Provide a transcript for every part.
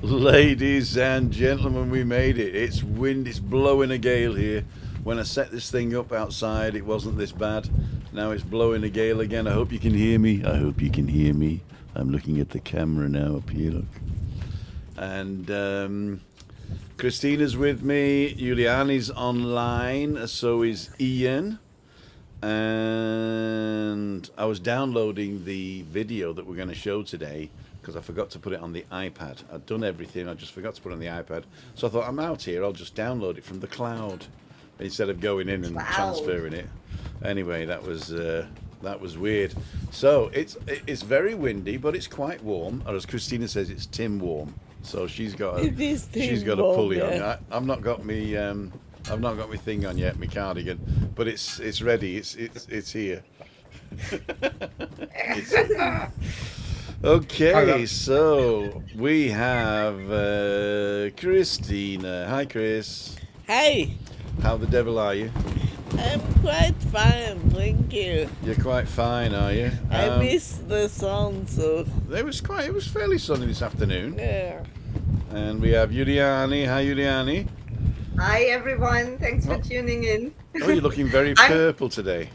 Ladies and gentlemen, we made it. It's wind, it's blowing a gale here. When I set this thing up outside, it wasn't this bad. Now it's blowing a gale again. I hope you can hear me. I hope you can hear me. I'm looking at the camera now up here, look. And Christina's with me. Juliane's online, so is Ian. And I was downloading the video that we're going to show today because I forgot to put it on the iPad. I'd done everything, I just forgot to put it on the iPad. So I thought, I'm out here, I'll just download it from the cloud instead of going in and transferring it. Anyway, that was weird. So it's very windy, but it's quite warm. Or as Christina says, it's Tim warm. So she's got a pulley on. I've not got me I've not got my thing on yet, my cardigan, but it's ready. It's here. Okay, so we have Christina. Hi, Chris. Hey. How the devil are you? I'm quite fine, thank you. You're quite fine, are you? I missed the sun, so... It was fairly sunny this afternoon. Yeah. And we have Juliane. Hi, Juliane. Hi, everyone. Thanks for tuning in. Oh, you're looking very purple today.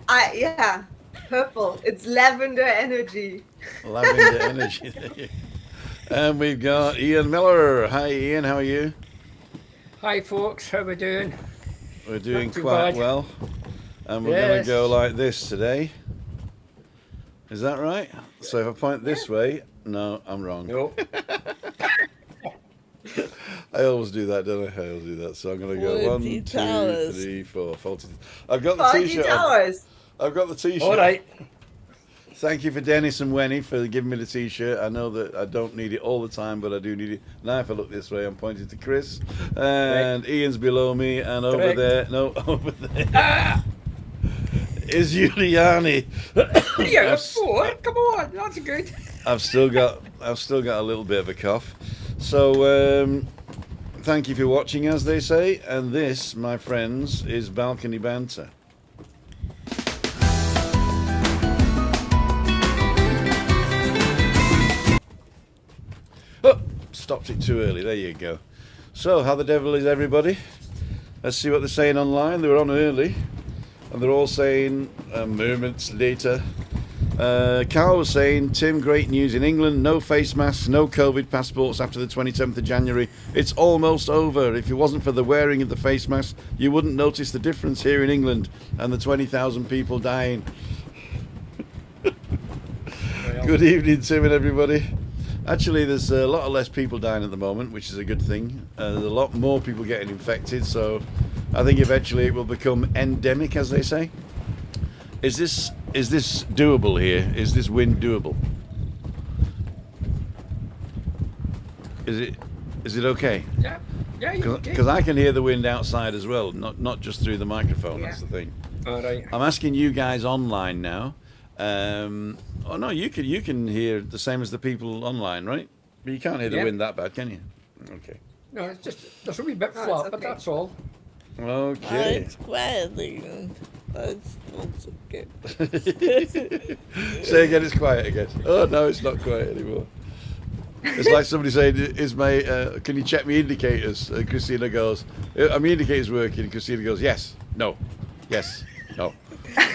Yeah, purple. It's lavender energy. Lavender energy. And we've got Ian Miller. Hi, Ian. How are you? Hi, folks. How we doing? We're doing quite well. And we're going to go like this today. Is that right? So if I point this way... No, I'm wrong. Nope. I always do that, don't I? I always do that. So I'm going to go 1, 2, 3, 4. I've got the t-shirt on. I've got the t-shirt. All right. Thank you for Dennis and Wenny for giving me the t-shirt. I know that I don't need it all the time, but I do need it. Now if I look this way, I'm pointing to Chris. And right. Ian's below me, and over there, no, over there, is Juliane. Yeah, 4. Come on, that's good. I've still got a little bit of a cough. So thank you for watching, as they say. And this, my friends, is Balcony Banter. Oh, stopped it too early. There you go. So, how the devil is everybody? Let's see what they're saying online. They were on early, and they're all saying moments later. Carl was saying, Tim, great news in England. No face masks, no COVID passports after the 27th of January. It's almost over. If it wasn't for the wearing of the face mask, you wouldn't notice the difference here in England and the 20,000 people dying. Good evening, Tim and everybody. Actually, there's a lot less people dying at the moment, which is a good thing. There's a lot more people getting infected, so I think eventually it will become endemic, as they say. Is this doable here? Is this wind doable? Is it okay? Yeah, you're okay. Because I can hear the wind outside as well, not just through the microphone. Yeah. That's the thing. All right. I'm asking you guys online now. Oh no, you can hear the same as the people online, right? But you can't hear the wind that bad, can you? Okay. No, it's just there's a wee bit flat, okay. But that's all. Okay. It's quiet again. That's not so good. Say again, it's quiet again. Oh no, it's not quiet anymore. It's like somebody saying, "Is my can you check my indicators?" And Christina goes, "Are my indicators working?" And Christina goes, "Yes, no, yes, no,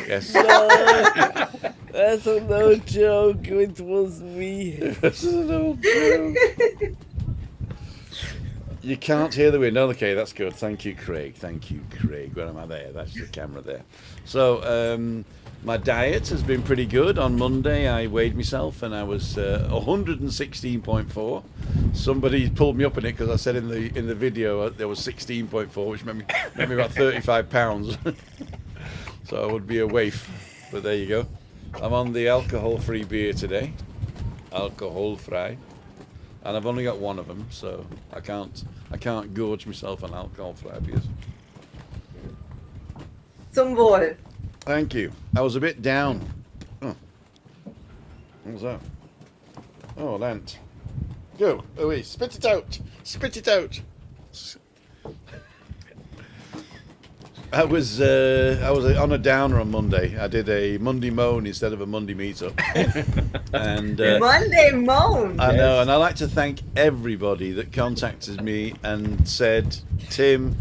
yes." No, that's an old joke. It was me. That's an old joke. You can't hear the wind. Okay, that's good. Thank you, Craig. Thank you, Craig. Where am I there? That's the camera there. So, my diet has been pretty good. On Monday, I weighed myself, and I was 116.4. Somebody pulled me up in it because I said in the video there was 16.4, which made me about 35 pounds. So I would be a waif. But there you go. I'm on the alcohol-free beer today. Alcohol-free. And I've only got one of them, so I can't gorge myself on alcohol-free beers. Zum Wohl. Thank you. I was a bit down. Oh. What was that? Oh, an ant. Go away. Spit it out. Spit it out. I was on a downer on Monday. I did a Monday moan instead of a Monday meetup, and Monday moan. I know. And I like to thank everybody that contacted me and said, "Tim,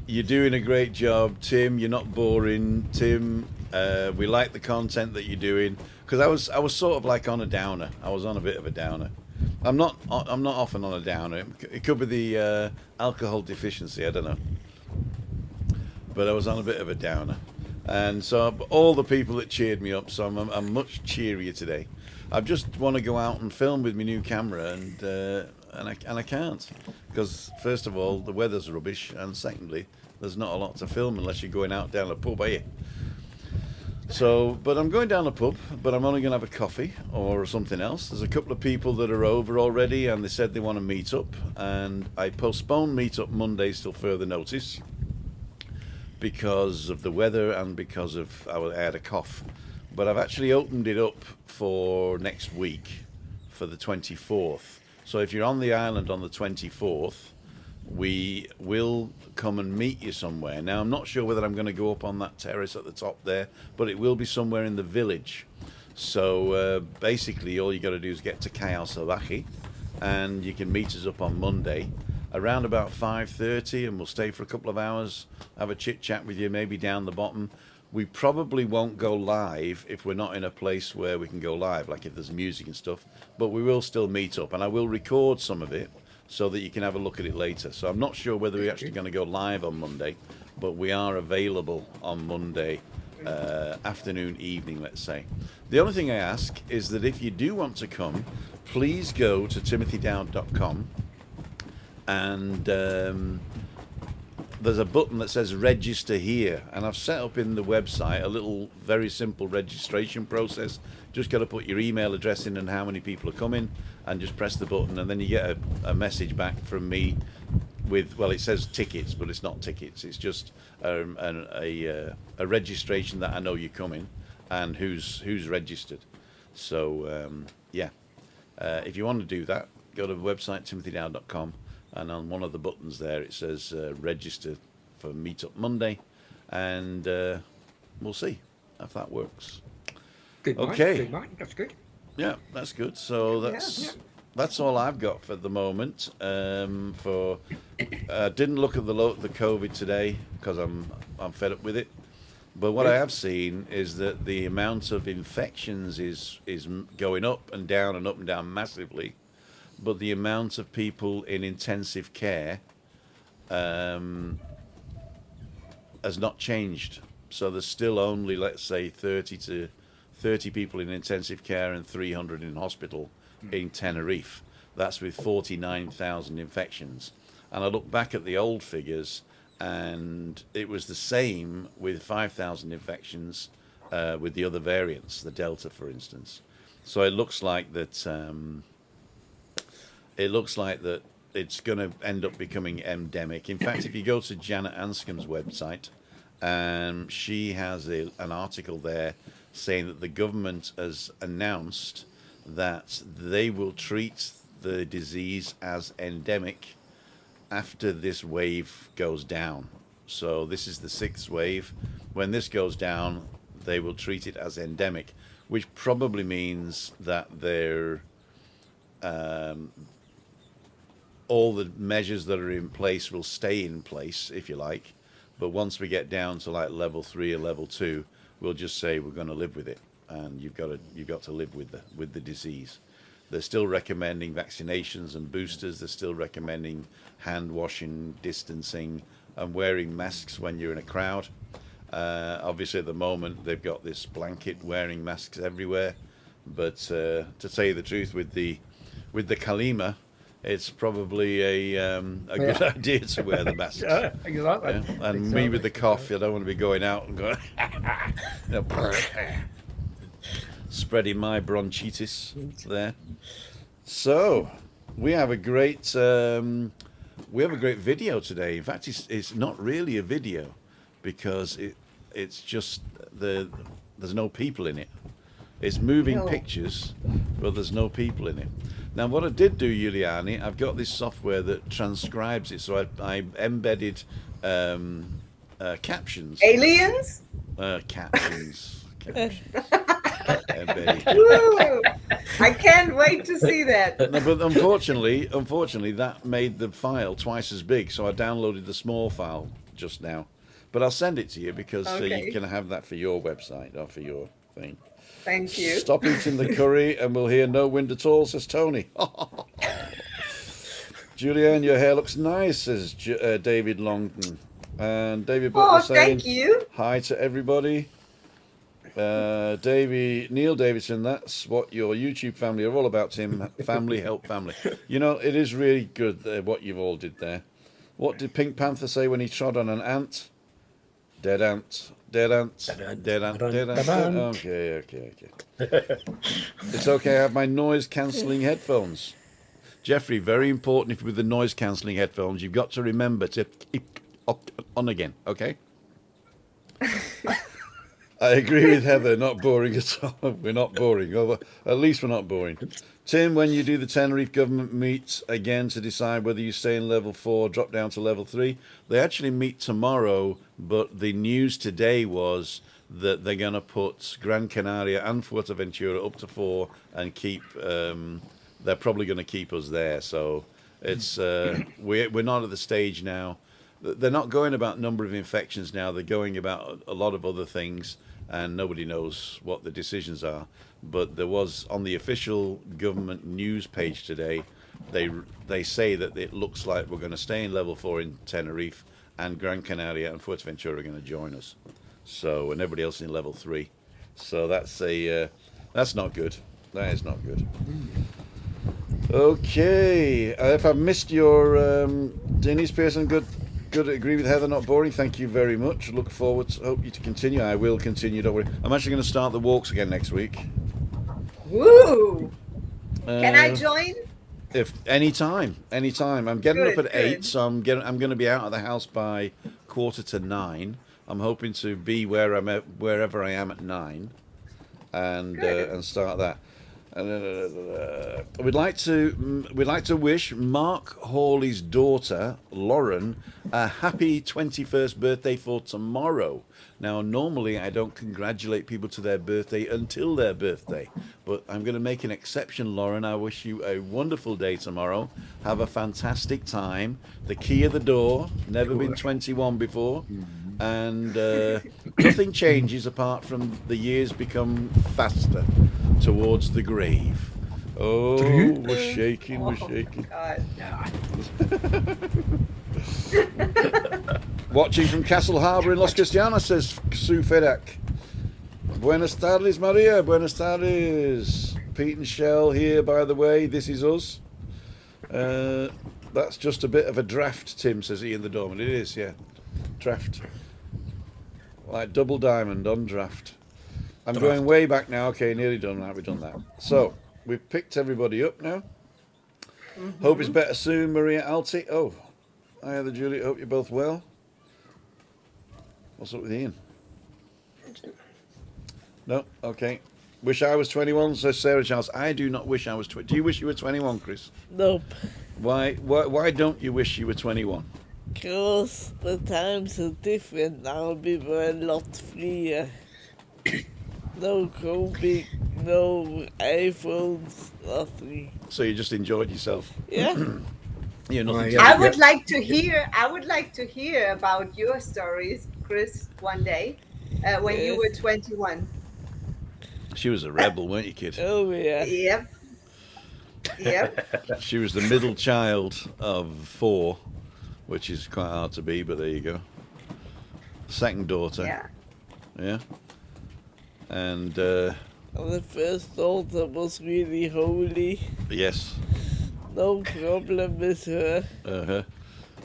you're doing a great job. Tim, you're not boring. Tim, we like the content that you're doing." Because I was sort of like on a downer. I was on a bit of a downer. I'm not often on a downer. It could be the alcohol deficiency. I don't know. But I was on a bit of a downer, and so all the people that cheered me up, so I'm much cheerier today. I just want to go out and film with my new camera, and I can't, because first of all the weather's rubbish, and secondly there's not a lot to film unless you're going out down a pub, are you? So, but I'm going down a pub, but I'm only going to have a coffee or something else. There's a couple of people that are over already, and they said they want to meet up, and I postponed meet up Mondays till further notice, because of the weather and because of I had a cough. But I've actually opened it up for next week, for the 24th. So if you're on the island on the 24th, we will come and meet you somewhere. Now, I'm not sure whether I'm going to go up on that terrace at the top there, but it will be somewhere in the village. So basically all you got to do is get to Cayo Salvaje, and you can meet us up on Monday around about 5:30, and we'll stay for a couple of hours, have a chit chat with you, maybe down the bottom. We probably won't go live if we're not in a place where we can go live, like if there's music and stuff, but we will still meet up, and I will record some of it so that you can have a look at it later. So I'm not sure whether we're actually going to go live on Monday, but we are available on Monday afternoon, evening, let's say. The only thing I ask is that if you do want to come, please go to timothydowd.com, and there's a button that says register here, and I've set up in the website a little very simple registration process. Just got to put your email address in and how many people are coming, and just press the button, and then you get a message back from me with, well, it says tickets, but it's not tickets, it's just a registration that I know you're coming and who's registered. So yeah, if you want to do that, go to the website timothydowd.com, and on one of the buttons there it says register for Meetup Monday, and we'll see if that works. Good man, Okay. good man. That's good. Yeah, that's good. So that's all I've got for the moment. Didn't look at the COVID today because I'm fed up with it. But what I have seen is that the amount of infections is going up and down massively. But the amount of people in intensive care has not changed. So there's still only, let's say, 30 people in intensive care and 300 in hospital in Tenerife. That's with 49,000 infections. And I look back at the old figures, and it was the same with 5,000 infections with the other variants, the Delta, for instance. So it looks like that. It's going to end up becoming endemic. In fact, if you go to Janet Anscombe's website, she has an article there saying that the government has announced that they will treat the disease as endemic after this wave goes down. So this is the 6th wave. When this goes down, they will treat it as endemic, which probably means that they're all the measures that are in place will stay in place, if you like. But once we get down to like level 3 or level 2, we'll just say we're going to live with it, and you've got to live with the disease. They're still recommending vaccinations and boosters. They're still recommending hand washing, distancing, and wearing masks when you're in a crowd. Obviously, at the moment, they've got this blanket wearing masks everywhere. But to tell you the truth, with the Kalima, it's probably a good idea to wear the masks. Yeah, exactly. Yeah? And me with the cough, I don't want to be going out and going, spreading my bronchitis there. So we have a great video today. In fact, it's not really a video because it's just there's no people in it. It's moving pictures, but there's no people in it. Now, what I did do, Juliane, I've got this software that transcribes it. So I embedded captions. Aliens? Captions. Captions. Betty. Woo! I can't wait to see that. No, but unfortunately, that made the file twice as big. So I downloaded the small file just now. But I'll send it to you because Okay. you can have that for your website or for your thing. Thank you. Stop eating the curry and we'll hear no wind at all, says Tony. Juliane, your hair looks nice, says David Longton. And David Butler saying thank you. hi to everybody. Neil Davidson, that's what your YouTube family are all about, Tim. Family, help family. You know, it is really good what you've all did there. What did Pink Panther say when he trod on an ant? Dead ant. Dead ant. Dead ant. Dead ant. Okay. It's okay, I have my noise-cancelling headphones. Jeffrey, very important with the noise-cancelling headphones, you've got to remember to keep on again, okay? I agree with Heather, not boring at all. We're not boring. At least we're not boring. Tim, when you do the Tenerife government meet again to decide whether you stay in level 4 or drop down to level 3, they actually meet tomorrow, but the news today was that they're going to put Gran Canaria and Fuerteventura up to 4 and keep... they're probably going to keep us there. So it's we're not at the stage now. They're not going about number of infections now. They're going about a lot of other things, and nobody knows what the decisions are. But there was on the official government news page today, they say that it looks like we're going to stay in level 4 in Tenerife, and Gran Canaria and Fuerteventura are going to join us. So, and everybody else in level 3. So that's not good. That is not good. Okay, if I've missed your Denise Pearson, good. Agree with Heather, not boring. Thank you very much. Look forward to hope you to continue. I will continue. Don't worry. I'm actually going to start the walks again next week. Woo! Can I join? If anytime. I'm getting up at 8, Good. so I'm going to be out of the house by 8:45. I'm hoping to be wherever I am at 9, and start that. We'd like to wish Mark Hawley's daughter Lauren a happy 21st birthday for tomorrow. Now, normally I don't congratulate people to their birthday until their birthday, but I'm going to make an exception, Lauren. I wish you a wonderful day tomorrow. Have a fantastic time. The key of the door. Never been 21 before. And nothing changes apart from the years become faster towards the grave. Oh, we're shaking. God. Watching from Castle Harbour in Los Cristianos, says Sue Fedak. Buenas tardes, Maria. Buenas tardes. Pete and Shell here, by the way. This is us. That's just a bit of a draft, Tim, says Ian the Dorman. It is, yeah. Draft. Like double diamond on draft. I'm going way back now. Okay, nearly done. Right, we've done that. So, we've picked everybody up now. Hope it's better soon, Maria Alti. Oh, hi, Heather, Julie. Hope you're both well. What's up with Ian? No? Okay. Wish I was 21, says Sarah Charles. I do not wish I was 20. Do you wish you were 21, Chris? Nope. Why don't you wish you were 21? Because the times are different now. We were a lot freer. No COVID, no iPhones, nothing. So you just enjoyed yourself? Yeah. Yeah, nothing. Yeah. I would like to hear about your stories, Chris, one day when you were 21. She was a rebel, weren't you, kid? Oh, yeah. Yep. She was the middle child of 4, which is quite hard to be, but there you go. Second daughter. Yeah. Yeah. And And the first daughter was really holy. yes. No problem with her. Uh-huh.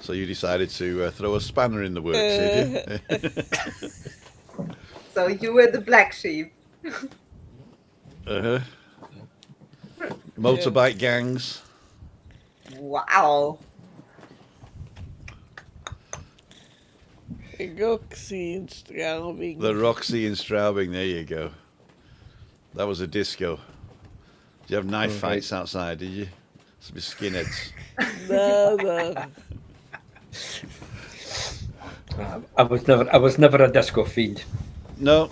So you decided to throw a spanner in the works, did you? So you were the black sheep. Uh-huh. Motorbike gangs. Wow. Roxy in Straubing. The Roxy in Straubing, there you go. That was a disco. Did you have knife fights outside, did you? Some skinheads. No. I was never a disco fiend. No,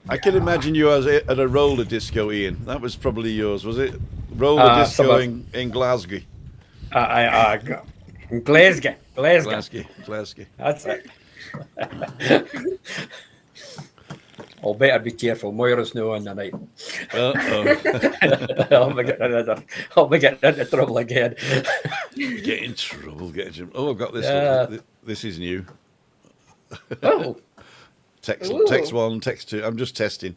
I can imagine you as at a roller disco, Ian. That was probably yours, was it? Roller Some disco of in Glasgow. Glasgow, Glasgow. Glasgow, Glasgow. That's it. I'll better be careful. Moira's no on the night. Uh-oh. I'll be getting into trouble again. Get in trouble, get in trouble. Oh, I've got this. Yeah. Look, this is new. Oh, Text Ooh. one, text two. I'm just testing.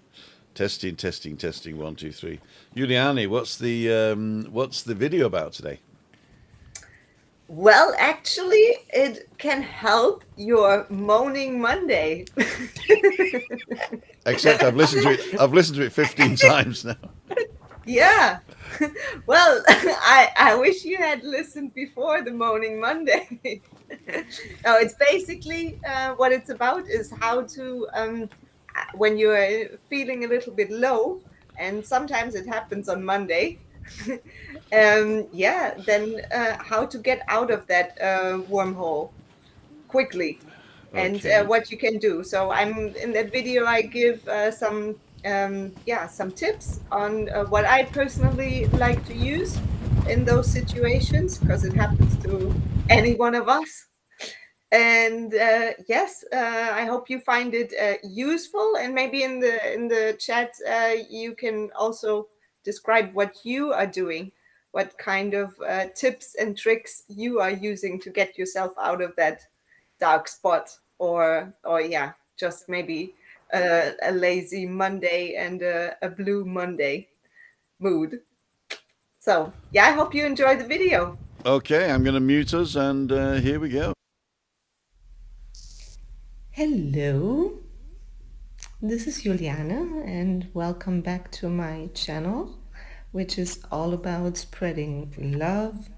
Testing. 1, 2, 3. Juliane, what's the video about today? Well, actually, it can help your moaning Monday. Except I've listened to it. I've listened to it 15 times now. Yeah. Well, I wish you had listened before the Moaning Monday. No, it's basically what it's about is how to, when you're feeling a little bit low, and sometimes it happens on Monday, yeah, then how to get out of that wormhole quickly and Okay. what you can do. So I'm in that video. I give some tips on what I personally like to use in those situations because it happens to any one of us. And yes, I hope you find it useful. And maybe in the chat you can also describe what you are doing, what kind of tips and tricks you are using to get yourself out of that dark spot, or yeah, just maybe a lazy Monday and a blue Monday mood. So yeah, I hope you enjoy the video. Okay, I'm going to mute us, and here we go. Hello, this is Juliane, and welcome back to my channel, which is all about spreading love,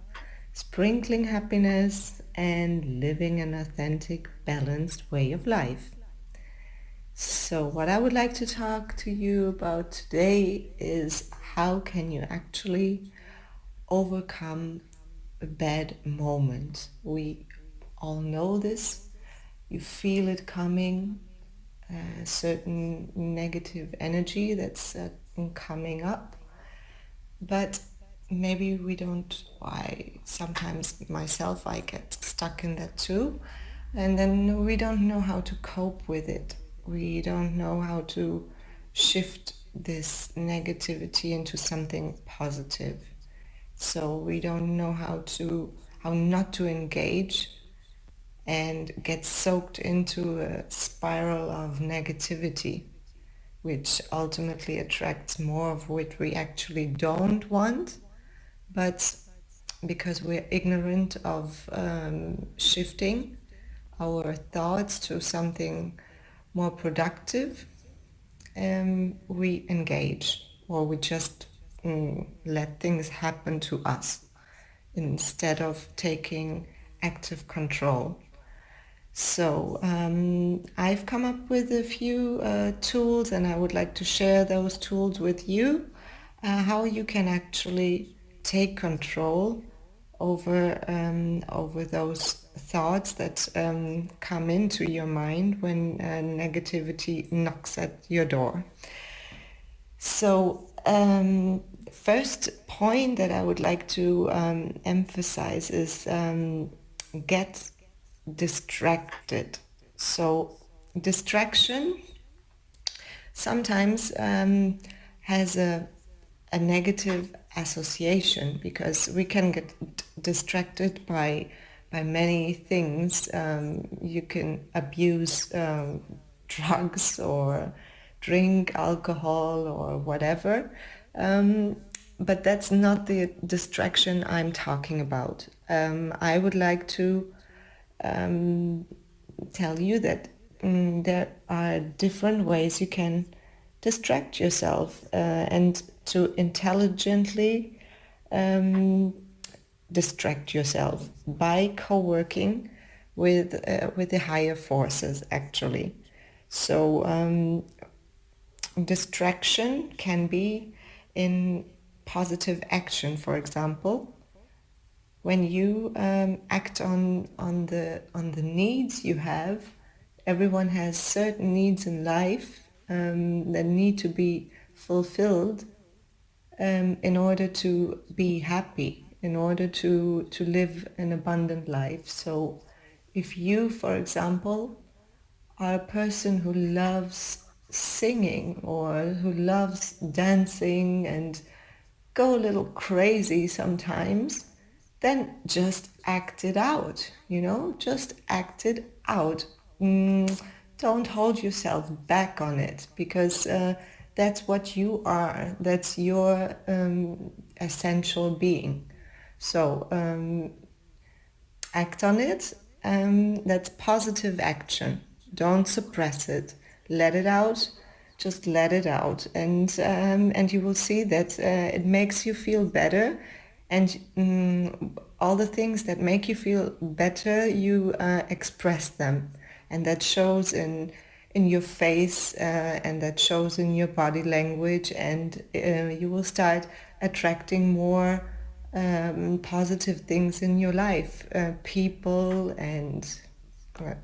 sprinkling happiness, and living an authentic, balanced way of life. So what I would like to talk to you about today is how can you actually overcome a bad moment. We all know this. You feel it coming, a certain negative energy that's coming up, but maybe we don't. Why sometimes myself I get stuck in that too, and then we don't know how to cope with it. We don't know how to shift this negativity into something positive. So we don't know how not to engage and get soaked into a spiral of negativity, which ultimately attracts more of what we actually don't want. But because we're ignorant of shifting our thoughts to something more productive, we engage, or we just let things happen to us instead of taking active control. So I've come up with a few tools, and I would like to share those tools with you, how you can actually take control over those thoughts that come into your mind when negativity knocks at your door. So first point that I would like to emphasize is get distracted. So distraction sometimes has a negative association because we can get distracted by many things. You can abuse drugs or drink alcohol or whatever. But that's not the distraction I'm talking about. I would like to tell you that there are different ways you can distract yourself and to intelligently distract yourself by co-working with the higher forces actually. So distraction can be in positive action, for example, when you act on the needs you have everyone has certain needs in life that need to be fulfilled in order to be happy, in order to live an abundant life. So if you, for example, are a person who loves singing or who loves dancing and go a little crazy sometimes, then just act it out, just act it out. Don't hold yourself back on it, because that's what you are. That's your essential being. So act on it. That's positive action. Don't suppress it. Let it out. Just let it out, and you will see that it makes you feel better, and all the things that make you feel better, you express them, and that shows in your face, and that shows in your body language, and you will start attracting more positive things in your life, people and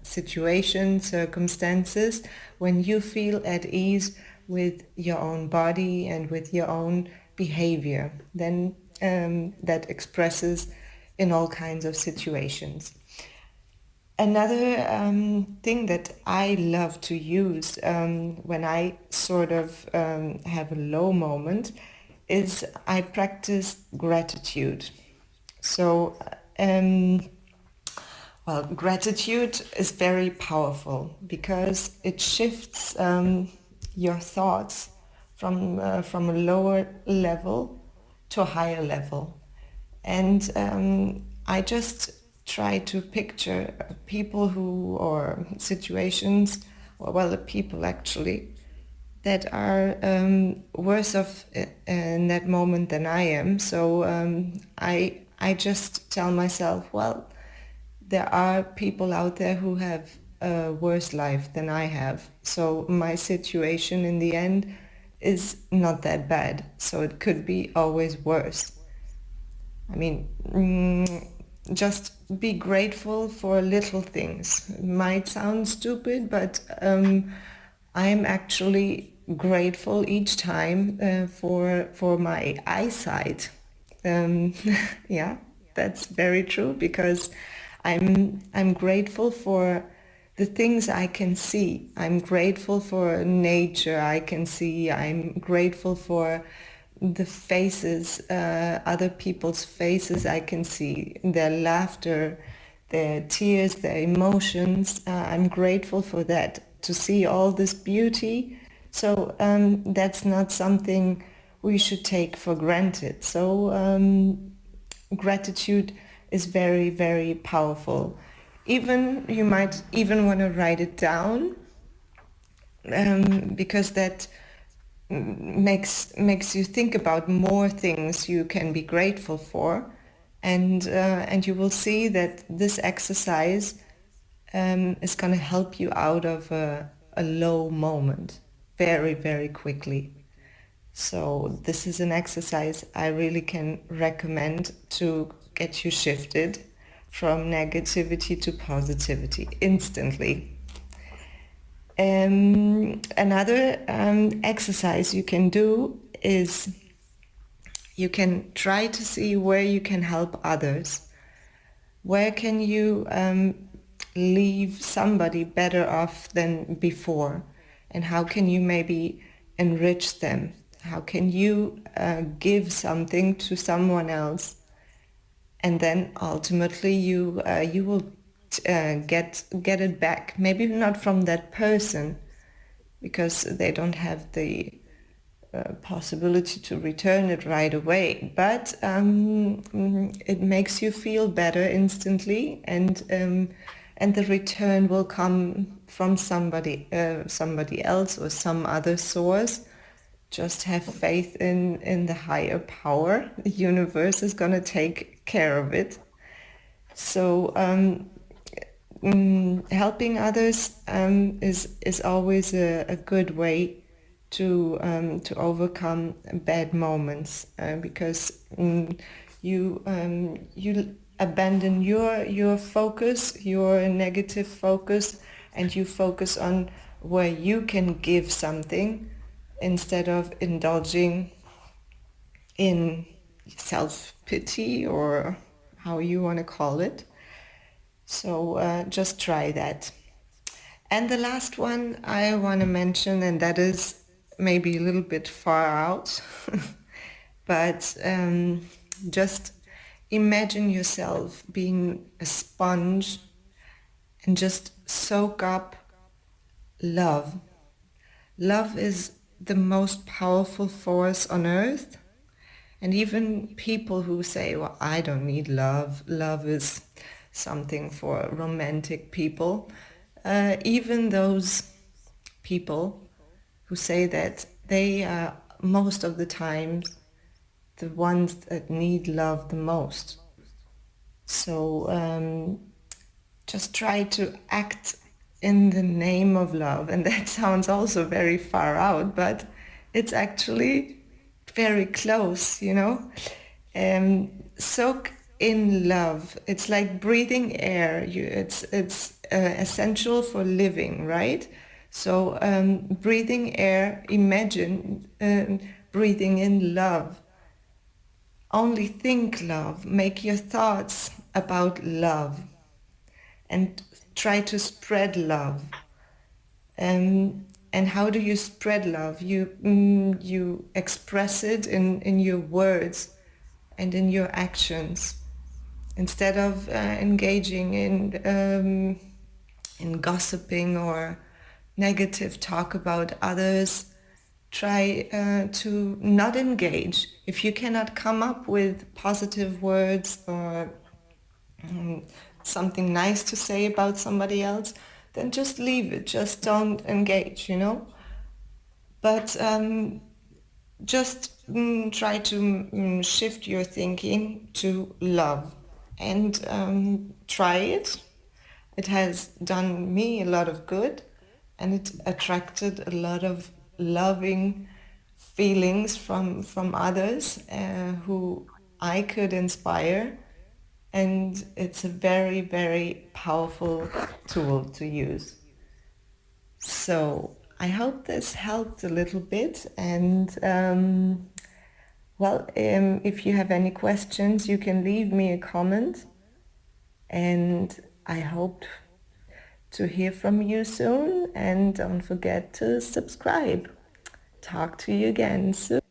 situations, circumstances. When you feel at ease with your own body and with your own behavior, then that expresses in all kinds of situations. Another thing that I love to use when I sort of have a low moment is I practice gratitude. So well, gratitude is very powerful because it shifts your thoughts from a lower level to a higher level. And I just try to picture people who, or situations, or well, the people actually, that are worse off in that moment than I am. So I just tell myself, well, there are people out there who have a worse life than I have. So my situation in the end is not that bad. So it could be always worse. I mean, just be grateful for little things. It might sound stupid, but I'm actually grateful each time for my eyesight. Yeah, that's very true, because I'm grateful for the things I can see. I'm grateful for nature I can see. I'm grateful for the faces, other people's faces I can see, their laughter, their tears, their emotions. I'm grateful for that, to see all this beauty. So that's not something we should take for granted. So gratitude is very, very powerful. Even you might even want to write it down, because that makes you think about more things you can be grateful for, and you will see that this exercise is going to help you out of a low moment very, very quickly. So this is an exercise I really can recommend to get you shifted from negativity to positivity instantly. Another exercise you can do is you can try to see where you can help others. Where can you leave somebody better off than before? And how can you maybe enrich them? How can you give something to someone else? And then ultimately you will get it back. Maybe not from that person, because they don't have the possibility to return it right away. But it makes you feel better instantly, and the return will come from somebody else or some other source. Just have faith in the higher power. The universe is going to take care of it. So helping others is always a good way to overcome bad moments, because you abandon your focus, your negative focus, and you focus on where you can give something instead of indulging in self-pity or how you want to call it. So just try that. And the last one I want to mention, and that is maybe a little bit far out, but just imagine yourself being a sponge and just soak up love. Love is the most powerful force on earth. And even people who say, well, I don't need love, love is something for romantic people, even those people who say that, they are most of the time the ones that need love the most. So just try to act in the name of love. And that sounds also very far out, but it's actually very close, you know. Soak in love. It's like breathing air. It's essential for living, right? So breathing air, imagine breathing in love. Only think love. Make your thoughts about love. And try to spread love. And how do you spread love? You express it in your words and in your actions, instead of engaging in gossiping or negative talk about others. Try to not engage. If you cannot come up with positive words or something nice to say about somebody else, then just leave it. Just don't engage, you know. But just try to shift your thinking to love, and try it. It has done me a lot of good, and it attracted a lot of loving feelings from others who I could inspire. And it's a very, very powerful tool to use. So I hope this helped a little bit. And if you have any questions, you can leave me a comment. And I hope to hear from you soon. And don't forget to subscribe. Talk to you again soon.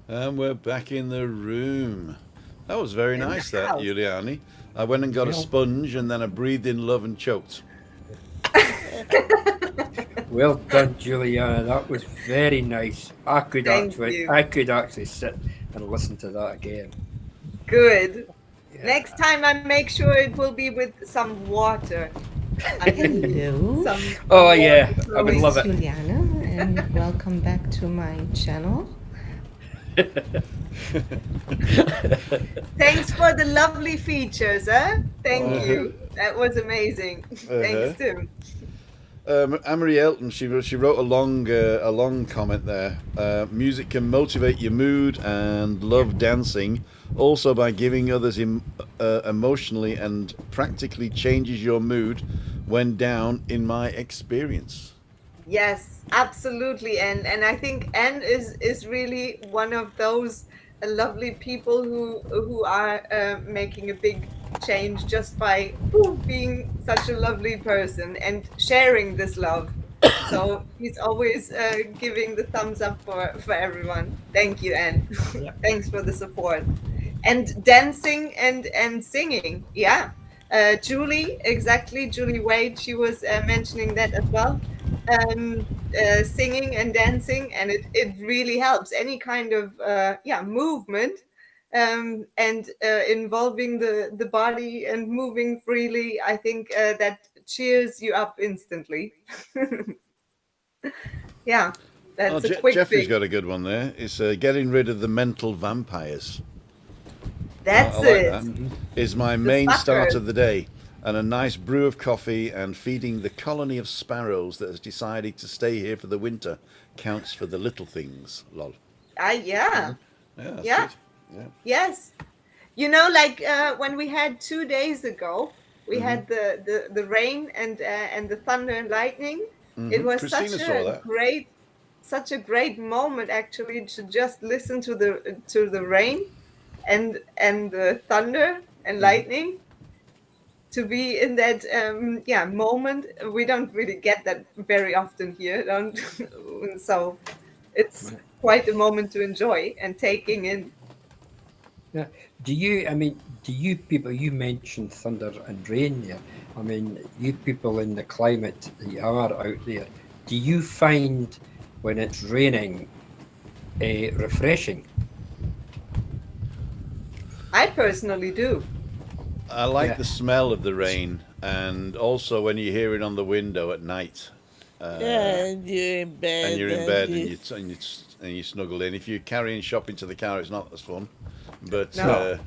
And we're back in the room. That was very nice, that, Juliane. I went and got a sponge, and then I breathed in love and choked. Well done, Juliane. That was very nice. I could actually sit and listen to that again. Good. Yeah. Next time I make sure it will be with some water. Hello. Oh yeah, I would love This it. is Juliane, and welcome back to my channel. Thanks for the lovely features, Thank you. That was amazing. Thanks, Tim. Amory Elton, she wrote a long comment there. Music can motivate your mood and love dancing, also by giving others emotionally and practically changes your mood when down, in my experience. Yes, absolutely. And I think Anne is really one of those lovely people who are making a big change just by being such a lovely person and sharing this love. So he's always giving the thumbs up for everyone. Thank you, Anne. Yeah. Thanks for the support. and dancing and singing. Yeah, Julie Wade, she was mentioning that as well. Singing and dancing, and it really helps any kind of movement, and involving the body and moving freely. I think that cheers you up instantly. Yeah, that's a quick Jeffrey's fix. got a good one there. It's getting rid of the mental vampires. I That's like it. that. Is my The main start suckers. of the day. And a nice brew of coffee and feeding the colony of sparrows that has decided to stay here for the winter counts for the little things. Lol. Yeah. Yeah, that's Yeah. good. Yeah. Yes. You know, like when we had 2 days ago, we had the rain and the thunder and lightning. It was Christina saw that. such a great moment actually to just listen to the rain and the thunder and lightning, to be in that moment. We don't really get that very often here, don't so it's quite a moment to enjoy and taking in. Yeah. Do you people, you mentioned thunder and rain there. I mean, you people in the climate that you are out there, do you find when it's raining refreshing? I personally do. I like Yeah. the smell of the rain, and also when you hear it on the window at night, Yeah, and you're in and bed you're in and bed and you. you snuggle in. If you're carrying shopping to the car, it's not as fun. But No.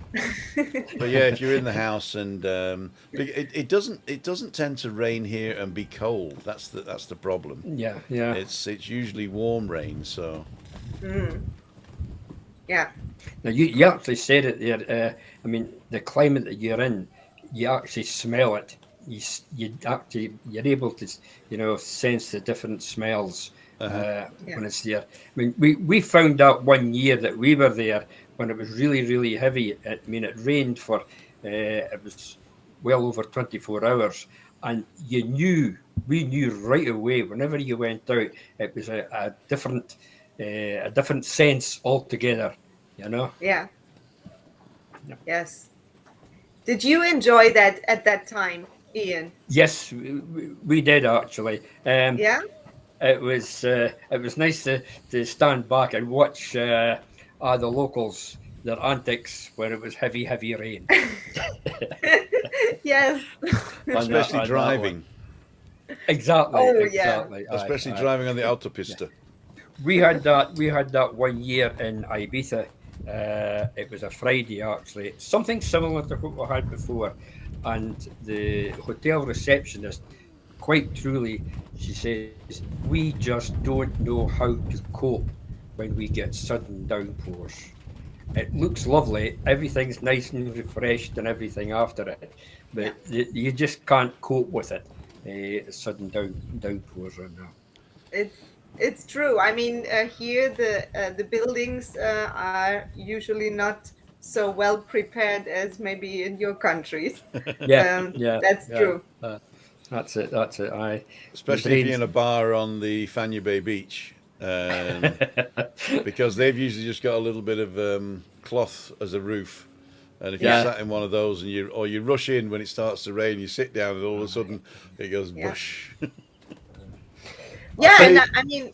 but yeah, if you're in the house and it doesn't tend to rain here and be cold. That's the problem. Yeah, yeah. It's usually warm rain. So Yeah. Now you actually said it there. I mean, the climate that you're in, you actually smell it. You're able to sense the different smells Yeah. when it's there. I mean, we found out one year that we were there when it was really heavy. I mean, it rained for it was well over 24 hours, and we knew right away whenever you went out, it was a different sense altogether. You know. Yeah. Yes. Did you enjoy that at that time, Ian? Yes, we did actually. Yeah. It was nice to stand back and watch the locals, their antics when it was heavy rain. Yes. especially on that driving, one. Exactly, Oh, yeah. exactly. especially Aye. driving on the autopista. We had that one year in Ibiza. It was a Friday actually, something similar to what we had before, and the hotel receptionist, quite truly, she says, we just don't know how to cope when we get sudden downpours. It looks lovely, everything's nice and refreshed and everything after it, but you just can't cope with it. Sudden downpours right now. It's true. I mean, here the buildings are usually not so well prepared as maybe in your countries. Yeah, yeah, That's yeah. true. That's it. That's it. I the Especially if you're drains. in a bar on the Fanya Bay Beach, because they've usually just got a little bit of cloth as a roof. And if you're Yeah. sat in one of those and you rush in when it starts to rain, you sit down and all of a sudden it goes Yeah. bush. Yeah, So- and I mean,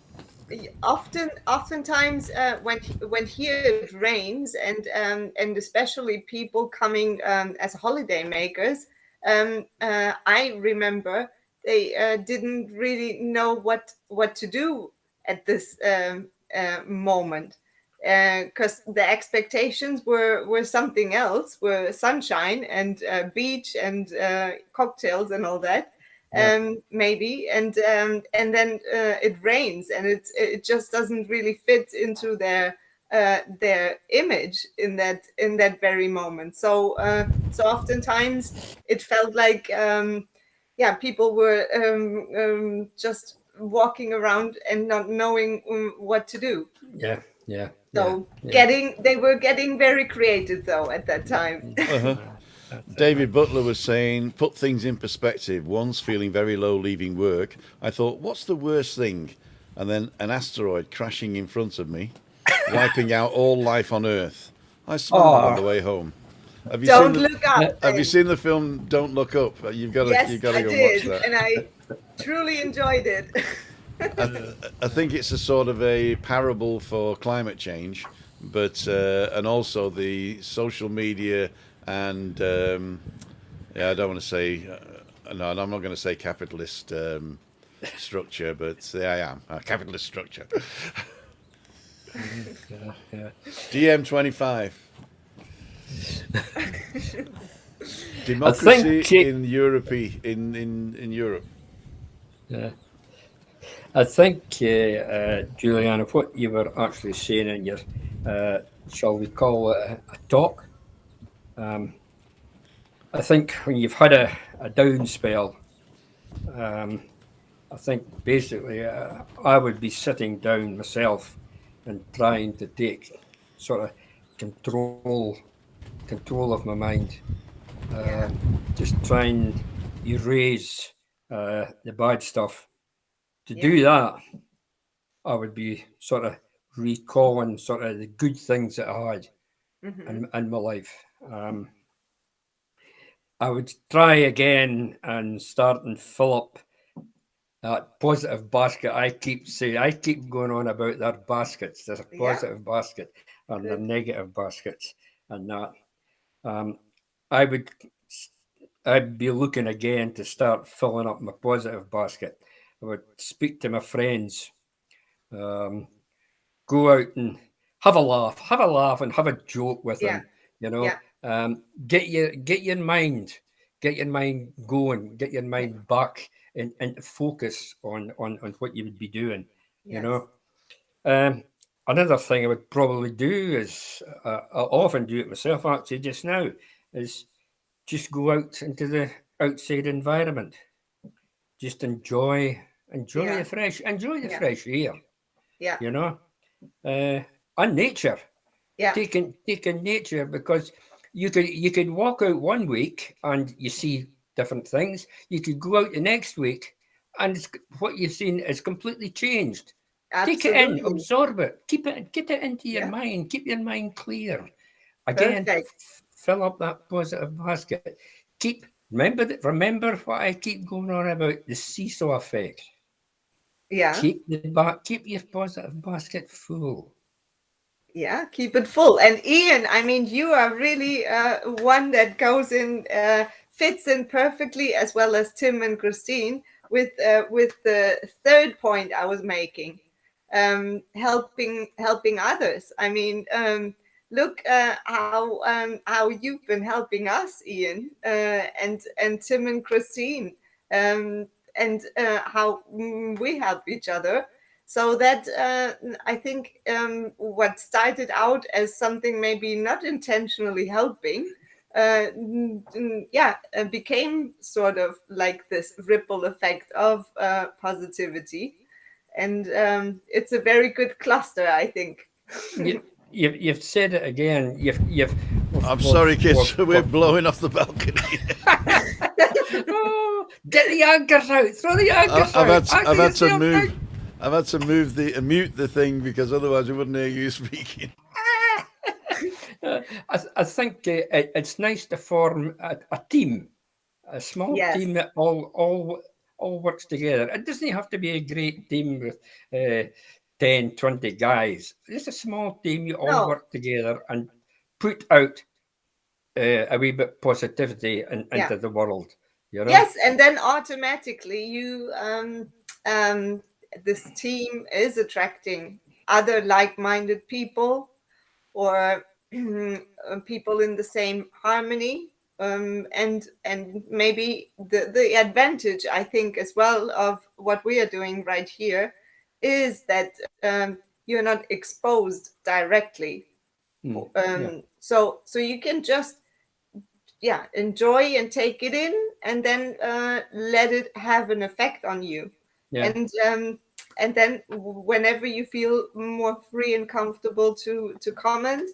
oftentimes when here it rains, and especially people coming as holiday makers, I remember they didn't really know what to do at this moment, because the expectations were something else, were sunshine and beach and cocktails and all that. Yeah. Maybe, and then it rains, and it just doesn't really fit into their image in that very moment. So oftentimes it felt like people were just walking around and not knowing what to do. Yeah, yeah, So yeah. they were getting very creative though at that time. David Butler was saying, put things in perspective. Once feeling very low leaving work, I thought, what's the worst thing? And then an asteroid crashing in front of me, wiping out all life on Earth. I smiled on the Oh, way home. Have you Don't seen the look up. Have you Then. seen the film Don't Look Up? Yes, You've got to I go and watch did, that. and I truly enjoyed it. I, I think it's a sort of a parable for climate change, but and also the social media and yeah, I don't want to say no, I'm not going to say capitalist structure, but I am capitalist structure. yeah, yeah. DM25 I democracy think, in Europe in Europe. uh, I think, Juliana, what you were actually saying in your, shall we call it a talk? Um, I think when you've had a down spell, um, I think basically I would be sitting down myself and trying to take sort of control control of my mind. Yeah, Just try and erase the bad stuff. To yeah, do that, I would be sort of recalling sort of the good things that I had hmm, in my life. Um, I would try again and start and fill up that positive basket. I keep saying, I keep going on about their baskets. There's a yeah. positive basket and a Good. negative basket, and that. Um, I would I'd be looking again to start filling up my positive basket. I would speak to my friends, um, go out and have a laugh, and have a joke with Yeah, them. You yeah, know, get your mind going, get your yeah. mind back and focus on what you would be doing. You Yes. know, um, another thing I would probably do is I often do it myself actually just now is just go out into the outside environment. Just Yeah, enjoy the yeah, fresh air, yeah, you know, uh, and nature. yeah. Taking nature because you could walk out one week and you see different things. You could go out the next week and what you've seen is completely changed. Take it in, Absolutely. absorb it, get it into your Yeah. mind, keep your mind clear. Again, Perfect. fill up that positive basket. Remember what I keep going on about the seesaw effect. Yeah. Keep your positive basket full. Yeah, keep it full. And Ian, I mean, you are really one that goes in, fits in perfectly, as well as Tim and Christine, with the third point I was making, helping others. I mean, look how you've been helping us, Ian, and Tim and Christine, and how we help each other. So that I think what started out as something maybe not intentionally helping, became sort of like this ripple effect of positivity, and it's a very good cluster, I think. You've said it again. You've I'm sorry, kids. We're we've blowing off the balcony. oh, get the anchors out. Throw the anchors out. I've Anchor had to yourself move. out. I've had to mute the thing because otherwise we wouldn't hear you speaking. I think it's nice to form a team, a small Yes. team that all works together. It doesn't have to be a great team with 10, 20 guys. Just a small team. You all No. work together and put out a wee bit positivity Yeah. into the world. You know. Yes, and then automatically you this team is attracting other like-minded people, or people in the same harmony, and maybe the advantage, I think, as well, of what we are doing right here is that you're not exposed directly, Yeah. so you can just enjoy and take it in, and then let it have an effect on you, Yeah. and then whenever you feel more free and comfortable to comment,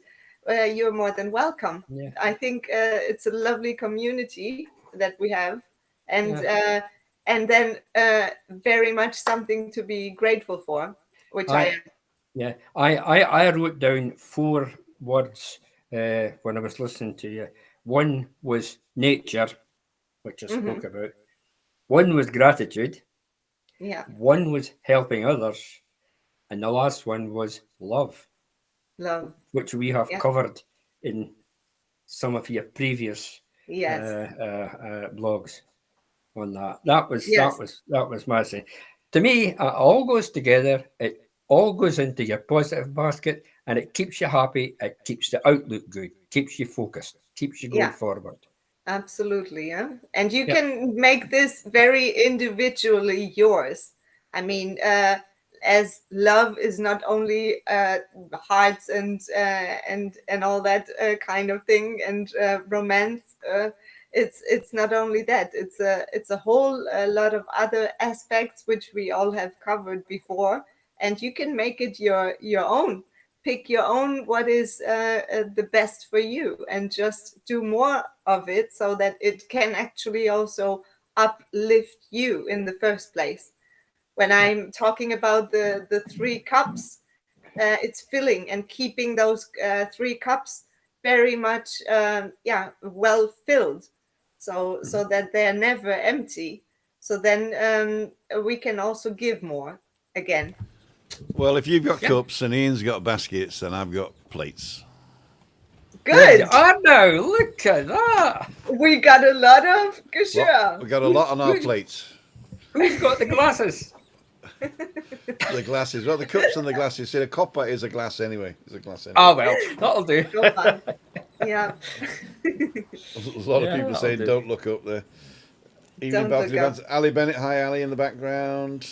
you're more than welcome. Yeah. I think it's a lovely community that we have, and Yeah. then very much something to be grateful for, which I I am. Yeah, I wrote down 4 words when I was listening to you. One was nature, which I spoke about. One was gratitude. Yeah. One was helping others. And the last one was love, Love. which we have Yeah. covered in some of your previous Yes. blogs on that. That was Yes. massive. To me, it all goes together. It all goes into your positive basket, and it keeps you happy. It keeps the outlook good, keeps you focused, keeps you going Yeah. forward. Absolutely, yeah. And you Yep. can make this very individually yours. I mean, as love is not only hearts and all that kind of thing, and romance. It's not only that. It's a whole lot of other aspects which we all have covered before, and you can make it your own. Pick your own what is the best for you, and just do more of it so that it can actually also uplift you in the first place. When I'm talking about the 3 cups, it's filling and keeping those 3 cups very much well filled, so that they're never empty. So then we can also give more again. Well, if you've got Yeah. cups and Ian's got baskets, then I've got plates. There you Good. are now. Look at that. We got a lot of Well, Gashua. we've got a lot on our Who- plates. Who's got the glasses? The glasses, well, the cups and the glasses. See, a copper is a glass anyway. It's a glass anyway. Oh, well, that'll do. Go on. Yeah. There's a lot of Yeah, people that'll saying, do. "Don't look up there." Evening Don't balcony look up. banter. Ali Bennett, hi Ali in the background.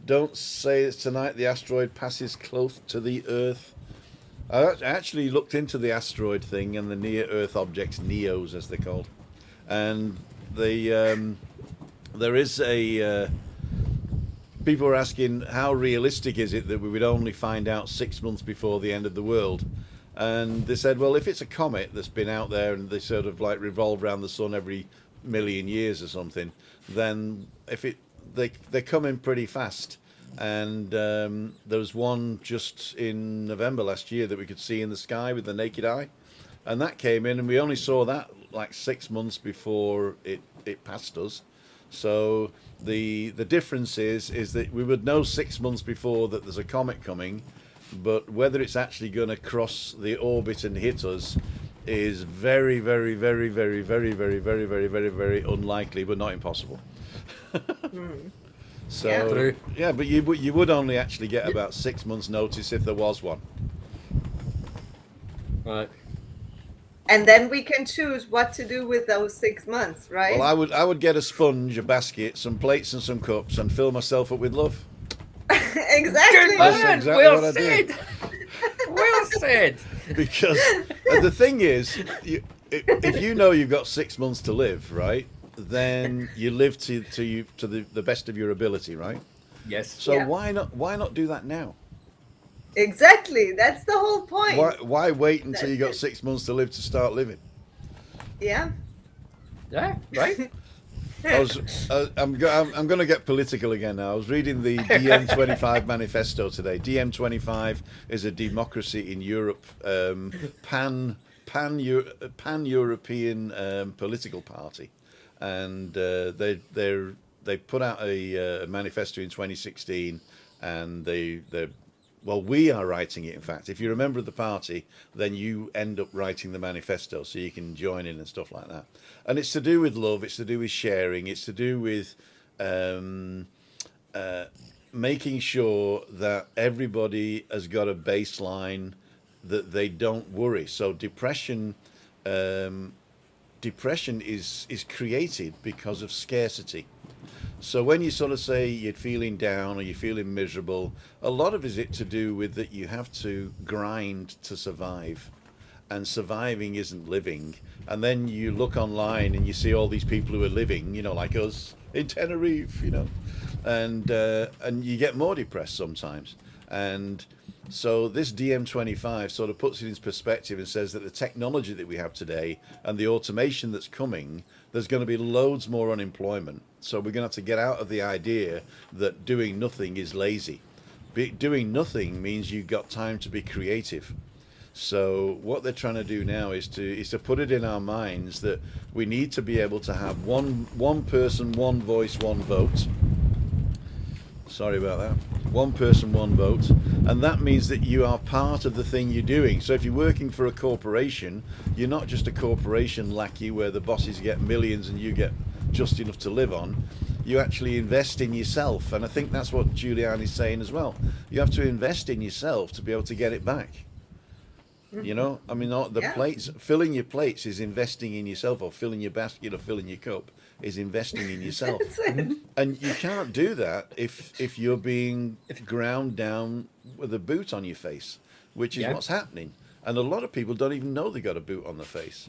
Don't say it's tonight. The asteroid passes close to the Earth. I actually looked into the asteroid thing and the near-Earth objects, NEOs as they're called, and there is a. People are asking how realistic is it that we would only find out 6 months before the end of the world, and they said, well, if it's a comet that's been out there and they sort of like revolve around the sun every million years or something, then they come in pretty fast. And there was one just in November last year that we could see in the sky with the naked eye, and that came in, and we only saw that like 6 months before it passed us. So the difference is that we would know 6 months before that there's a comet coming, but whether it's actually going to cross the orbit and hit us is very, very, very, very, very, very, very, very, very, very unlikely, but not impossible. So Yeah. True. yeah, but you would only actually get about 6 months' notice if there was one. Right. And then we can choose what to do with those 6 months, right? Well, I would get a sponge, a basket, some plates, and some cups, and fill myself up with love. Exactly. Good That's man. exactly Well what I said. did. Well said. Because the thing is, if you know you've got 6 months to live, right, then you live to the best of your ability, right? Yes. So Yeah. why not do that now? Exactly. That's the whole point. Why wait until you got 6 months to live to start living? Yeah. Yeah. Right. I'm going to get political again now. I was reading the DiEM25 manifesto today. DiEM25 is a democracy in Europe, pan-European political party, and they put out a manifesto in 2016, and we are writing it, in fact. If you're a member of the party, then you end up writing the manifesto so you can join in and stuff like that. And it's to do with love, it's to do with sharing, it's to do with making sure that everybody has got a baseline that they don't worry. So depression is created because of scarcity. So when you sort of say you're feeling down or you're feeling miserable, a lot of it to do with that you have to grind to survive, and surviving isn't living. And then you look online and you see all these people who are living, like us in Tenerife, and you get more depressed sometimes. And so this DiEM25 sort of puts it into perspective and says that the technology that we have today and the automation that's coming, there's going to be loads more unemployment. So we're going to have to get out of the idea that doing nothing is lazy. Doing nothing means you've got time to be creative. So what they're trying to do now is to put it in our minds that we need to be able to have one person, one voice, one vote. Sorry about that. One person, one vote. And that means that you are part of the thing you're doing. So if you're working for a corporation, you're not just a corporation lackey where the bosses get millions and you get just enough to live on. You actually invest in yourself. And I think that's what Juliane is saying as well. You have to invest in yourself to be able to get it back. You know, I mean, plates, filling your plates is investing in yourself, or filling your basket or filling your cup is investing in yourself. And you can't do that if you're being ground down with a boot on your face, which is what's happening. And a lot of people don't even know they got a boot on their face.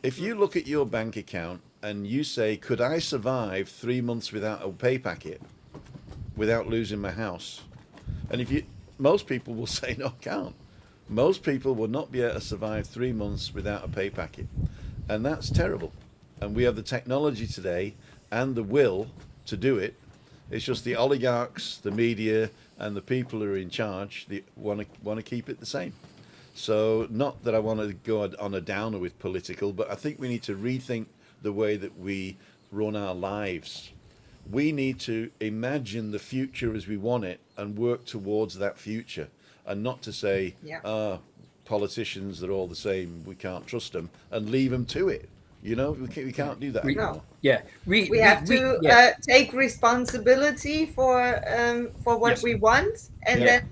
If you look at your bank account and you say, could I survive 3 months without a pay packet, without losing my house? And most people will say, no, I can't. Most people will not be able to survive 3 months without a pay packet. And that's terrible. And we have the technology today and the will to do it. It's just the oligarchs, the media, and the people who are in charge want to keep it the same. So not that I want to go on a downer with political, but I think we need to rethink the way that we run our lives. We need to imagine the future as we want it and work towards that future. And not to say, politicians, they're all the same, we can't trust them, and leave them to it. You know, we can't do that anymore. Yeah, we have to take responsibility for what we want, and then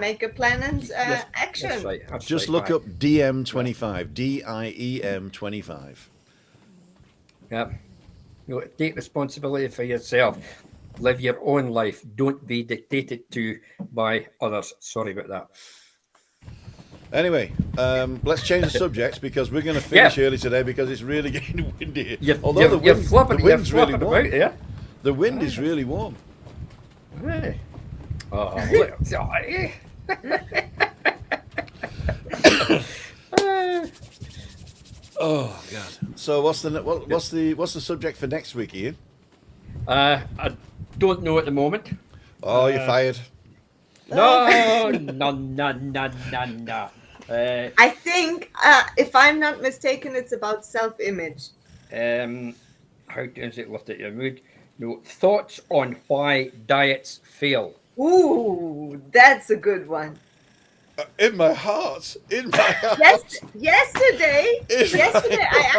make a plan and action. That's right. Just look up DIEM25, DIEM25. Yeah, take responsibility for yourself. Live your own life. Don't be dictated to by others. Sorry about that. Anyway, let's change the subjects because we're going to finish early today because it's really getting windy here. Although the wind's really warm. The wind is really warm. Hey. Oh, oh God! So what's the subject for next week, Ian? I don't know at the moment. Oh, you're fired. No. I think, if I'm not mistaken, it's about self-image. How does it lift at your mood? No, thoughts on why diets fail. Ooh, that's a good one. In my heart. Yesterday, I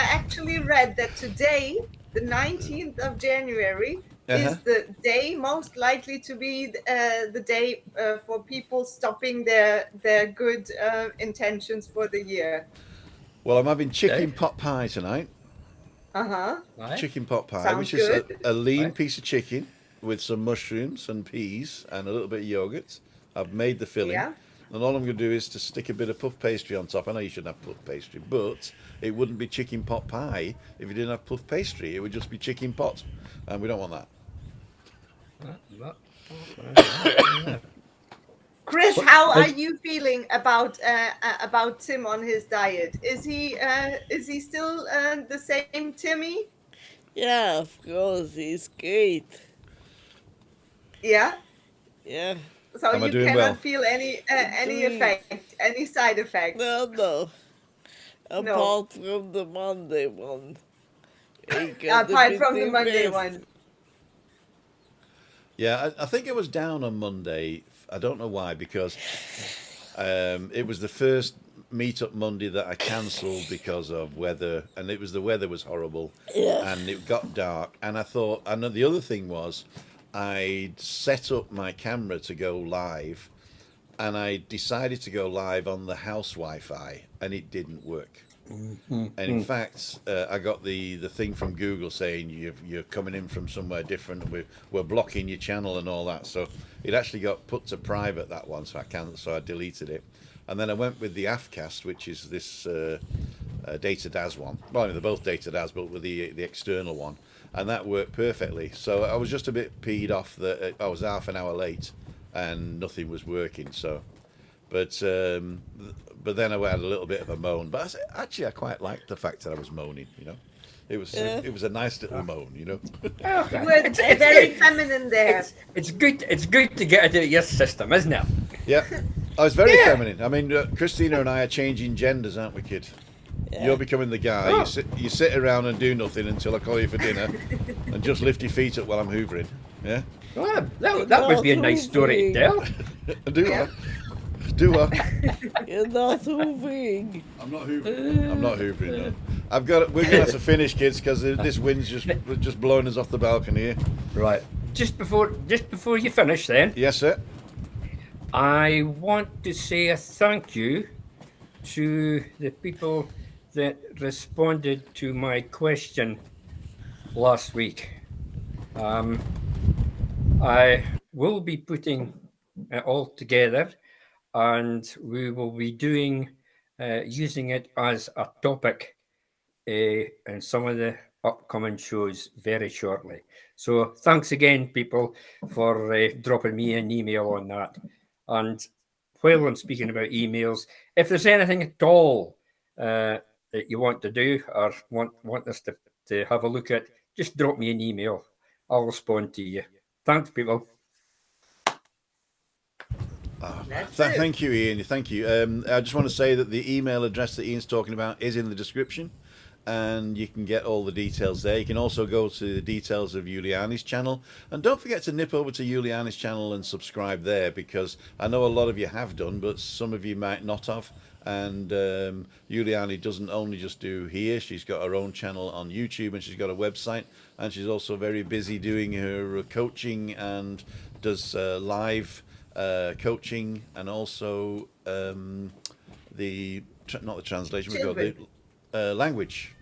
actually read that today, the 19th of January, is the day most likely to be the day for people stopping their good intentions for the year. Well, I'm having chicken pot pie tonight. Right. Chicken pot pie, Sounds which is good. a lean piece of chicken with some mushrooms and peas and a little bit of yogurt. I've made the filling. Yeah. And all I'm going to do is to stick a bit of puff pastry on top. I know you shouldn't have puff pastry, but it wouldn't be chicken pot pie if you didn't have puff pastry. It would just be chicken pot. And we don't want that. Chris, how are you feeling about Tim on his diet? Is he still the same Timmy? Yeah, of course, he's great. Yeah. Yeah. So Am I you doing cannot well? feel any effect, any side effects. No. Apart from the Monday one. Apart from the Monday one. Yeah, I think it was down on Monday. I don't know why, because it was the first meetup Monday that I cancelled because of weather, and the weather was horrible, and it got dark. And I thought, and the other thing was, I'd set up my camera to go live, and I decided to go live on the house Wi-Fi, and it didn't work. And in fact, I got the thing from Google saying you're coming in from somewhere different. We're blocking your channel and all that. So it actually got put to private, that one. So I deleted it. And then I went with the Afcast, which is this Data DAS one. Well, they're both Data DAS, but with the external one, and that worked perfectly. So I was just a bit peed off that I was half an hour late and nothing was working. So, but then I had a little bit of a moan. But I quite liked the fact that I was moaning. You know, it was a nice little moan. You know, You were very feminine there. It's good. It's good to get it out of your system, isn't it? Yeah. Oh, it's very feminine. I mean, Christina and I are changing genders, aren't we, kid? Yeah. You're becoming the guy. Oh. You sit around and do nothing until I call you for dinner, and just lift your feet up while I'm hoovering. Yeah. Well, that would be a nice story to tell. Do Yeah. what? Do what? You're not hoovering. I'm not hoovering. I'm not hoovering. No. We're gonna have to finish, kids, because this wind's just blowing us off the balcony here. Right. Just before you finish, then, Yes, sir. I want to say a thank you to the people that responded to my question last week. I will be putting it all together, and we will be using it as a topic in some of the upcoming shows very shortly. So thanks again, people, for dropping me an email on that. And while I'm speaking about emails, if there's anything at all that you want to do or want us to have a look at, just drop me an email. I'll respond to you. Thanks, people. Thank you, Ian. Thank you. I just want to say that the email address that Ian's talking about is in the description, and you can get all the details there. You can also go to the details of Juliane's channel, and don't forget to nip over to Juliane's channel and subscribe there, because I know a lot of you have done, but some of you might not have. And Juliane doesn't only just do here, she's got her own channel on YouTube, and she's got a website, and she's also very busy doing her coaching and does live coaching, and also not the translation, we got the language.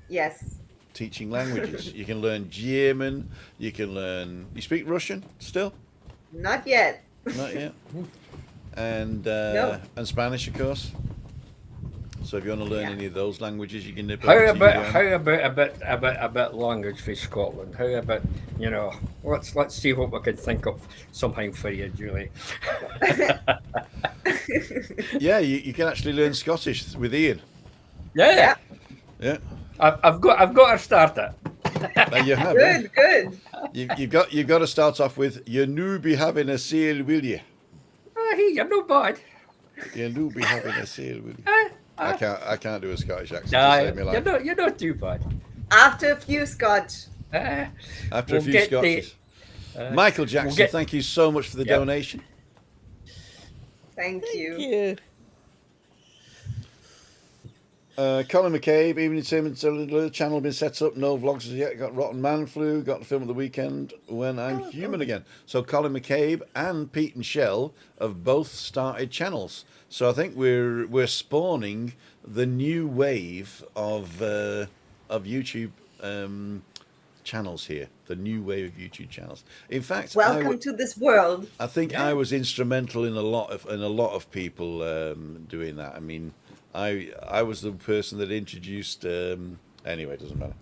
Yes. Teaching languages. You can learn German, you speak Russian still? Not yet. Not yet. And No. and Spanish, of course. So if you want to learn any of those languages, you can nip How over to about Juliane. a bit language for Scotland? How about let's see what we can think of something for you, Julie. Yeah, you can actually learn Scottish with Ian. Yeah. Yeah. I've got her started. You have. Yeah. Good. You've got to start off with "You no be having a sale, will you? Hey, you're no bad. You no be having a sale, will you?" I can't do a Scottish accent to save my life. You're not too bad. After a few scotch. After a few Scotches. Michael Jackson, thank you so much for the donation. Thank you. Yeah. Colin McCabe, evening Tim, the channel been set up, no vlogs as yet, got Rotten Man Flu, got the film of the weekend, When I'm Human Again. So Colin McCabe and Pete and Shell have both started channels. So I think we're spawning the new wave of YouTube channels here. The new wave of YouTube channels. In fact, Welcome to this world. I think I was instrumental in a lot of people doing that. I mean, I was the person that introduced. Anyway, it doesn't matter.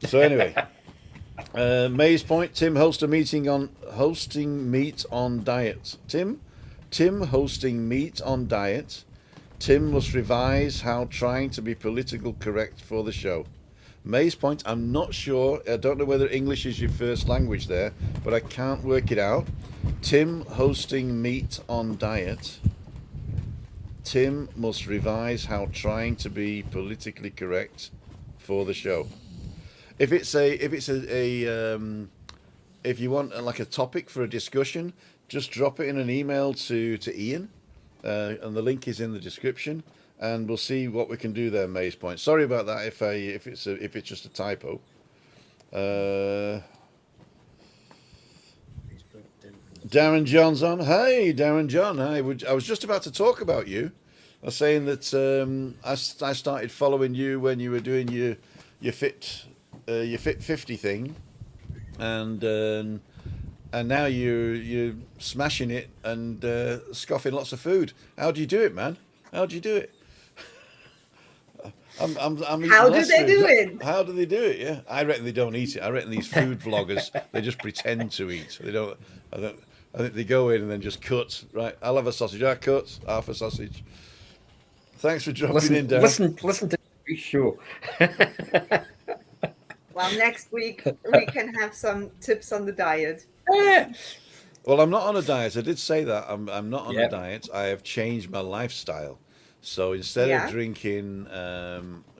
So anyway, May's point. Tim hosting meet on diet. Tim hosting meet on diet. Tim must revise how trying to be political correct for the show. May's point. I'm not sure. I don't know whether English is your first language there, but I can't work it out. Tim hosting meet on diet. Tim must revise how trying to be politically correct for the show. If you want like a topic for a discussion, just drop it in an email to Ian, and the link is in the description, and we'll see what we can do there. May's point. Sorry about that if it's just a typo. Darren John's on. Hey, Darren John. Hi. I was just about to talk about you. I was saying that I started following you when you were doing your Fit 50 thing, and now you're smashing it and scoffing lots of food. How do you do it, man? How do you do it? How do they do it? How do they do it? Yeah, I reckon they don't eat it. I reckon these food vloggers, they just pretend to eat. They don't. I think they go in and then just cut. Right, I'll have a sausage. I cut half a sausage. Thanks for dropping in, Darren. Listen to the show. Well, next week we can have some tips on the diet. Well, I'm not on a diet. I did say that. I'm not on a Yep. diet. I have changed my lifestyle. So instead of Yeah. drinking,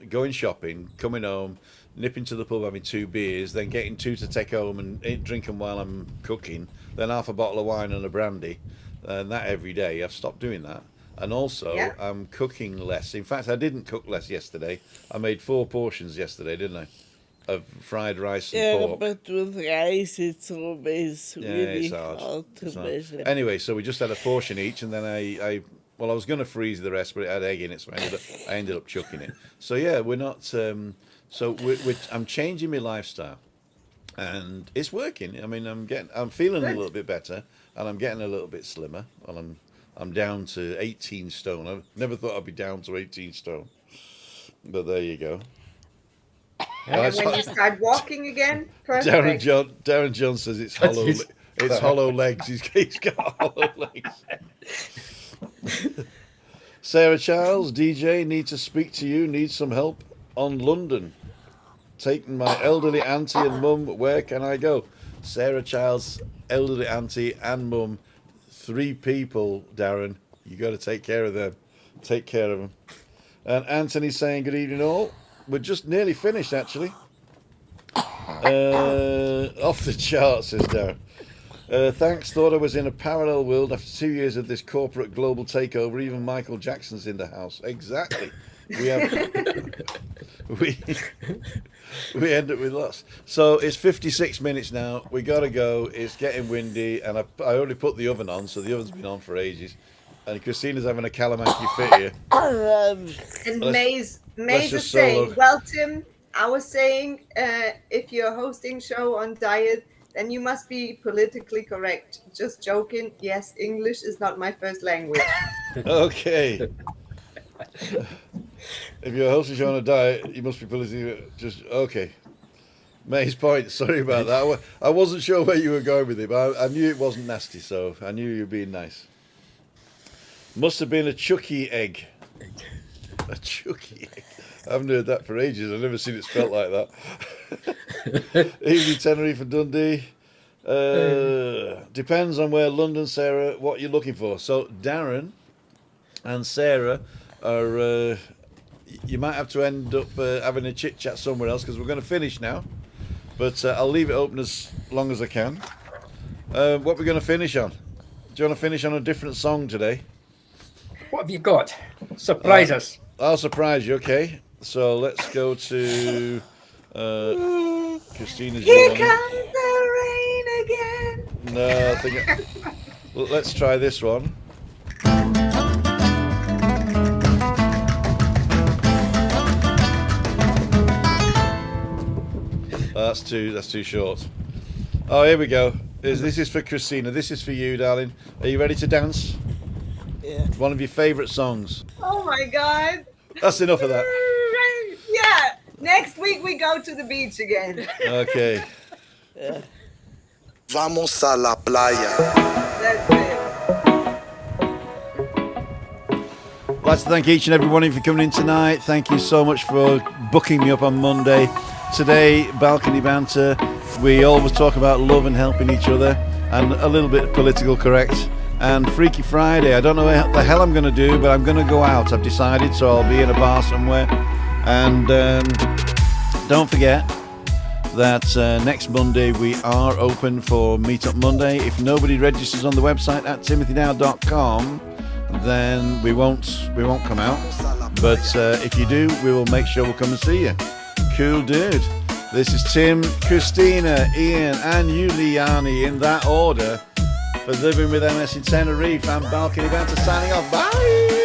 going shopping, coming home, nipping to the pub, having 2 beers, then getting two to take home and drink them while I'm cooking, then half a bottle of wine and a brandy, and that every day, I've stopped doing that. And also, Yeah. I'm cooking less. In fact, I didn't cook less yesterday. I made 4 portions yesterday, didn't I? Of fried rice and Yeah, pork. but with rice, it's always Yeah, really it's hard. hard to It's hard. measure. Anyway, so we just had a portion each, and then well, I was going to freeze the rest, but it had egg in it, so I ended up chucking it. So yeah, we're not. I'm changing my lifestyle, and it's working. I mean, I'm feeling a Good. little bit better, and I'm getting a little bit slimmer. Well, I'm down to 18 stone. I never thought I'd be down to 18 stone, but there you go. And when you start walking again, Darren perfect. John says it's hollow. It's- It's hollow legs. He's got hollow legs. Sarah Childs, DJ, need to speak to you. Need some help on London. Taking my elderly auntie and mum. Where can I go? Sarah Childs, elderly auntie and mum. 3 people, Darren. You got to take care of them. Take care of them. And Anthony's saying good evening all. We're just nearly finished actually. Off the charts, says Darren. Thanks. Thought I was in a parallel world after 2 years of this corporate global takeover. Even Michael Jackson's in the house. Exactly. We have we end up with lots. So it's 56 minutes now. We gotta go. It's getting windy, and I already put the oven on, so the oven's been on for ages. And Christina's having a calamanky fit here. And Let's Maze is just saying, solo. well, Tim, I was saying, if you're hosting show on diet, then you must be politically correct. Just joking. Yes, English is not my first language. Okay. If you're hosting show on a diet, you must be politically just okay. May's point. Sorry about that. I wasn't sure where you were going with it, but I knew it wasn't nasty, so I knew you were being nice. Must have been a Chucky egg. A Chucky egg. I haven't heard that for ages. I've never seen it spelt like that. Evening Tenerife and Dundee. Depends on where London, Sarah, what you're looking for. So Darren and Sarah are... you might have to end up having a chit-chat somewhere else because we're going to finish now. But I'll leave it open as long as I can. What we're going to finish on? Do you want to finish on a different song today? What have you got? Surprise us. I'll surprise you, okay? So let's go to Christina's. Here one. comes the rain again. No, I think. Well, let's try this one. That's too short. Oh, here we go. This is for Christina. This is for you, darling. Are you ready to dance? Yeah. One of your favourite songs. Oh my God. That's enough of that. Yeah. Next week we go to the beach again. Okay. Vamos a la playa. That's it. I'd like to thank each and every one of you for coming in tonight. Thank you so much for booking me up on Monday. Today, Balcony Banter, we always talk about love and helping each other and a little bit political correct. And Freaky Friday, I don't know what the hell I'm going to do, but I'm going to go out. I've decided, so I'll be in a bar somewhere. And don't forget that next Monday we are open for Meetup Monday. If nobody registers on the website at timothynow.com, then we won't come out. But if you do, we will make sure we'll come and see you. Cool dude. This is Tim, Christina, Ian and Juliane in that order for Living with MS in Tenerife and Balcony Banter signing off. Bye!